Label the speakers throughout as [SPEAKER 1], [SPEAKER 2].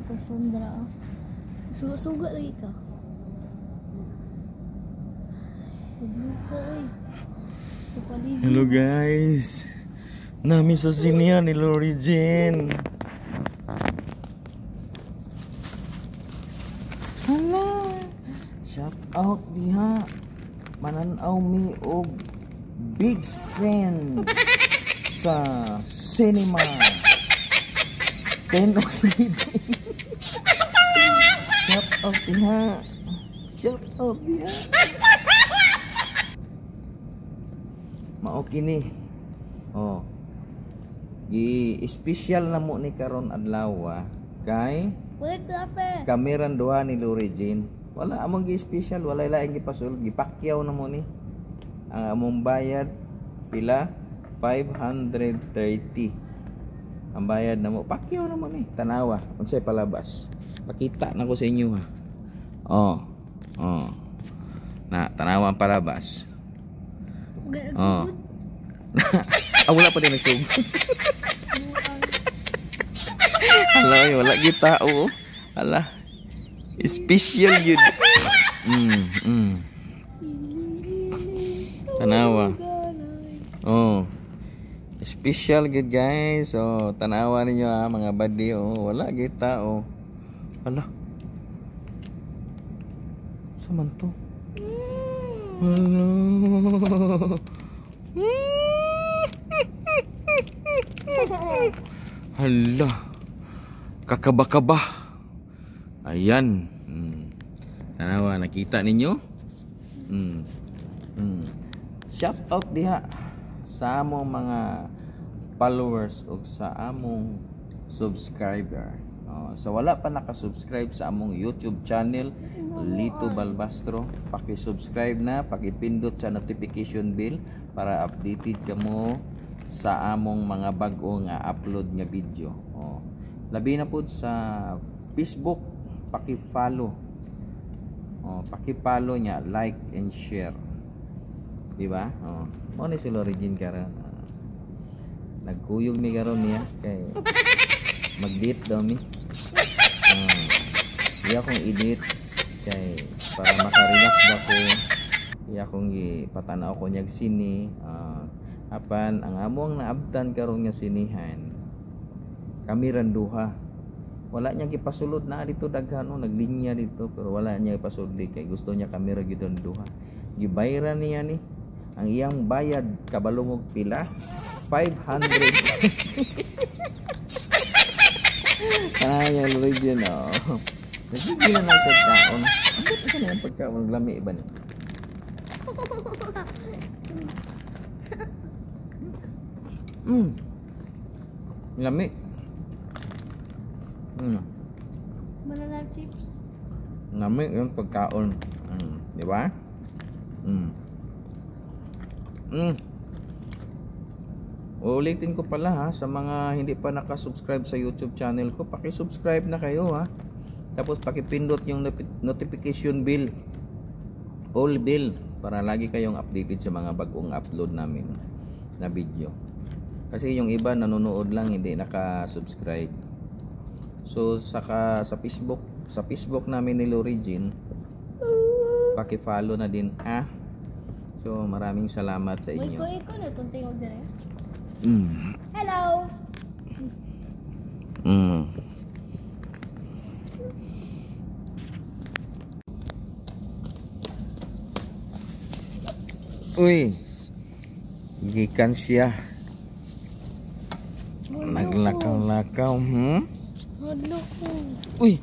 [SPEAKER 1] perform dara. Suga lagi ka. Pagluko oy. Sa paligid.
[SPEAKER 2] Hello guys. Nami sa sinihan ni Lori Jean. Hala. Shout out diha. Mananaw mi og big screen sa cinema. 10 of Shout out diha. Shout out diha. Mao kini. Oh. Gi-special na mo ni karon adlaw kay
[SPEAKER 1] Wait, kape.
[SPEAKER 2] kameran duha ni Lori Jean. Wala among gi-special, wala laing gipasul, gipakyaw na mo ni. Ang among bayad pila 530. Ang bayad na mo pakyaw na mo ni. Tanawa unsay palabas. Pakita na ko sa inyo ha. Oh. Oh. Na tanawa ang palabas. Oh. Wala pa din nagsug. Hala, wala kita oh. Hala. Special yun. Tanawa. Oh. Special good guys. Oh, tanawa ninyo mga buddy oh. Wala kita oh. Hala. Saman to? Hala. Hala. Kakaba-kaba. Ayan. Tanawa, nakita ninyo? Shout out diha sa among mga followers o sa among subscriber. So wala pa naka-subscribe sa among YouTube channel Lito Balbastro, paki-subscribe na, paki-pindot sa notification bell para updated kamo sa among mga bag-o nga upload nga video. Labi na pud sa Facebook, paki-follow. Paki-follow nya, like and share. Di ba? Mo ni si Lori Jean karon. Nagkuyog mi karon niya kay mag-date daw mi. Iya akong edit kay para maka-relax ba ko. Iya akong ipatanaw ko nyag sini. Apan ang among naabtan karon nga sinihan. Kamiran duha. Wala niya gipasulod na dito daghan naglinya dito pero wala niya ipasulod kay gusto niya kamera gidon duha. Gibayran niya ni ang iyang bayad kabalong og pila 500. Kaya Lord yun Sige na lang sa taon. Ano ba na pagkaon lami ba ni? Lami.
[SPEAKER 1] Banana chips.
[SPEAKER 2] Lami yung pagkaon. Di ba? Ulitin ko pala ha sa mga hindi pa nakasubscribe sa YouTube channel ko, paki-subscribe na kayo ha. Tapos paki-pindot yung notification bell. All bell para lagi kayong updated sa mga bagong upload namin na video. Kasi yung iba nanonood lang hindi naka-subscribe. So saka sa Facebook namin ni Lori Jean, paki-follow na din ha. So maraming salamat sa inyo.
[SPEAKER 1] Iko na itong tingog dire.
[SPEAKER 3] Hello.
[SPEAKER 2] Uy, gikan siya. Naglakaw-lakaw.
[SPEAKER 1] Hadlok ko.
[SPEAKER 2] Uy,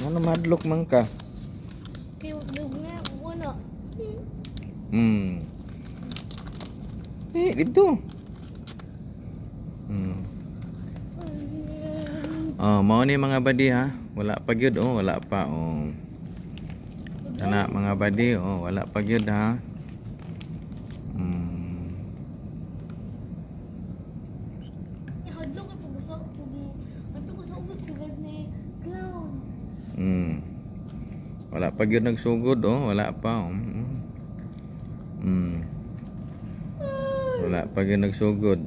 [SPEAKER 2] ano madlok man ka?
[SPEAKER 1] Kiwag nga wala.
[SPEAKER 2] Dito. Mao ni mga badi ha. Wala pa gyud wala pa Tana mga badi wala pa gyud ha.
[SPEAKER 1] Hadlok ko gusto ato ko sa ubos kagad ni clown.
[SPEAKER 2] Wala pa gyud nagsugod wala pa Wala pa gyud nagsugod.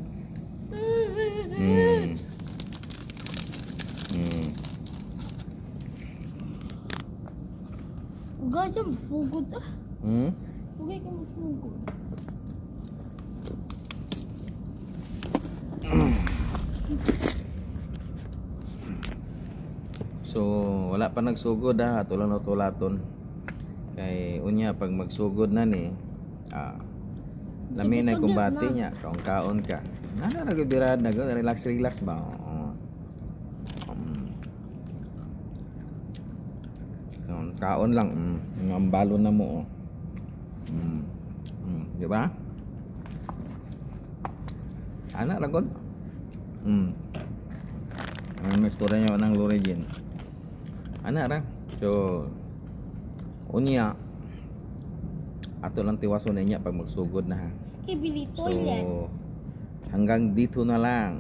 [SPEAKER 1] Gaya mafugod ah.
[SPEAKER 2] Hmm?
[SPEAKER 1] Huwag ka mafugod.
[SPEAKER 2] So wala pa nagsugod ha, tulang na tulaton. Kay unya pag magsugod na ni, lami na
[SPEAKER 1] Sugod-sugod
[SPEAKER 2] kumbati
[SPEAKER 1] na.
[SPEAKER 2] niya, kaon ka. Nagabirad na go, relax ba? Oo. Kaon lang, ngambalo na mo. Di ba? Anak ragod. Ang istorya niya ng Lorigin. Anak ra. So unya ato lang tiwason niya pag magsugod na ha.
[SPEAKER 1] Sige, bilito
[SPEAKER 2] So
[SPEAKER 1] yan.
[SPEAKER 2] hanggang dito na lang.